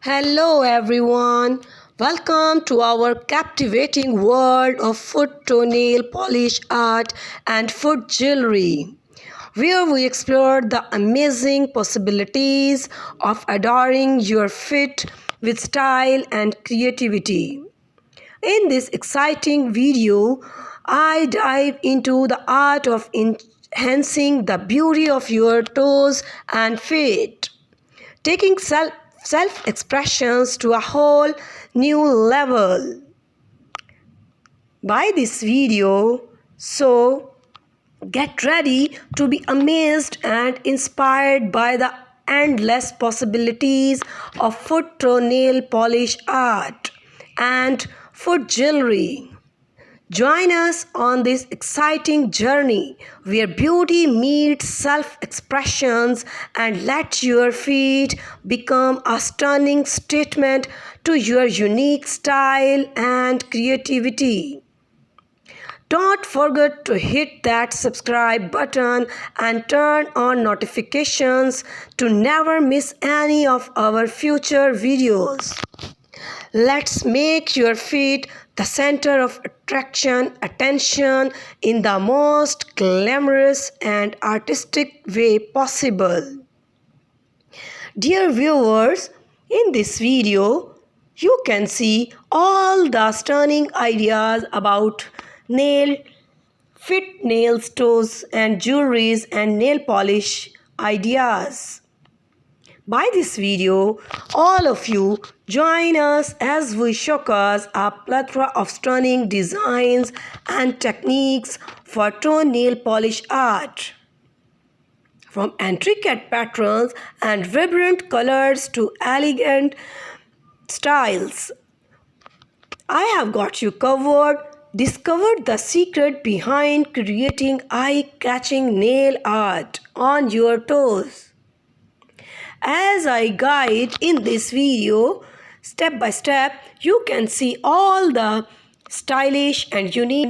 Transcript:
Hello everyone, welcome to our captivating world of foot toenail polish art and foot jewelry, where we explore the amazing possibilities of adorning your feet with style and creativity. In this exciting video, I dive into the art of enhancing the beauty of your toes and feet, taking self expressions to a whole new level. By this video, so get ready to be amazed and inspired by the endless possibilities of foot toenail polish art and foot jewelry. Join us on this exciting journey where beauty meets self expressions, and let your feet become a stunning statement to your unique style and creativity. Don't forget to hit that subscribe button and turn on notifications to never miss any of our future videos. Let's make your feet the center of attention in the most glamorous and artistic way possible. Dear viewers, in this video, you can see all the stunning ideas about nails, toes, and jewelries and nail polish ideas. By this video, all of you join us as we showcase a plethora of stunning designs and techniques for toenail polish art. From intricate patterns and vibrant colors to elegant styles, I have got you covered. Discover the secret behind creating eye-catching nail art on your toes. As I guide in this video, step by step, you can see all the stylish and unique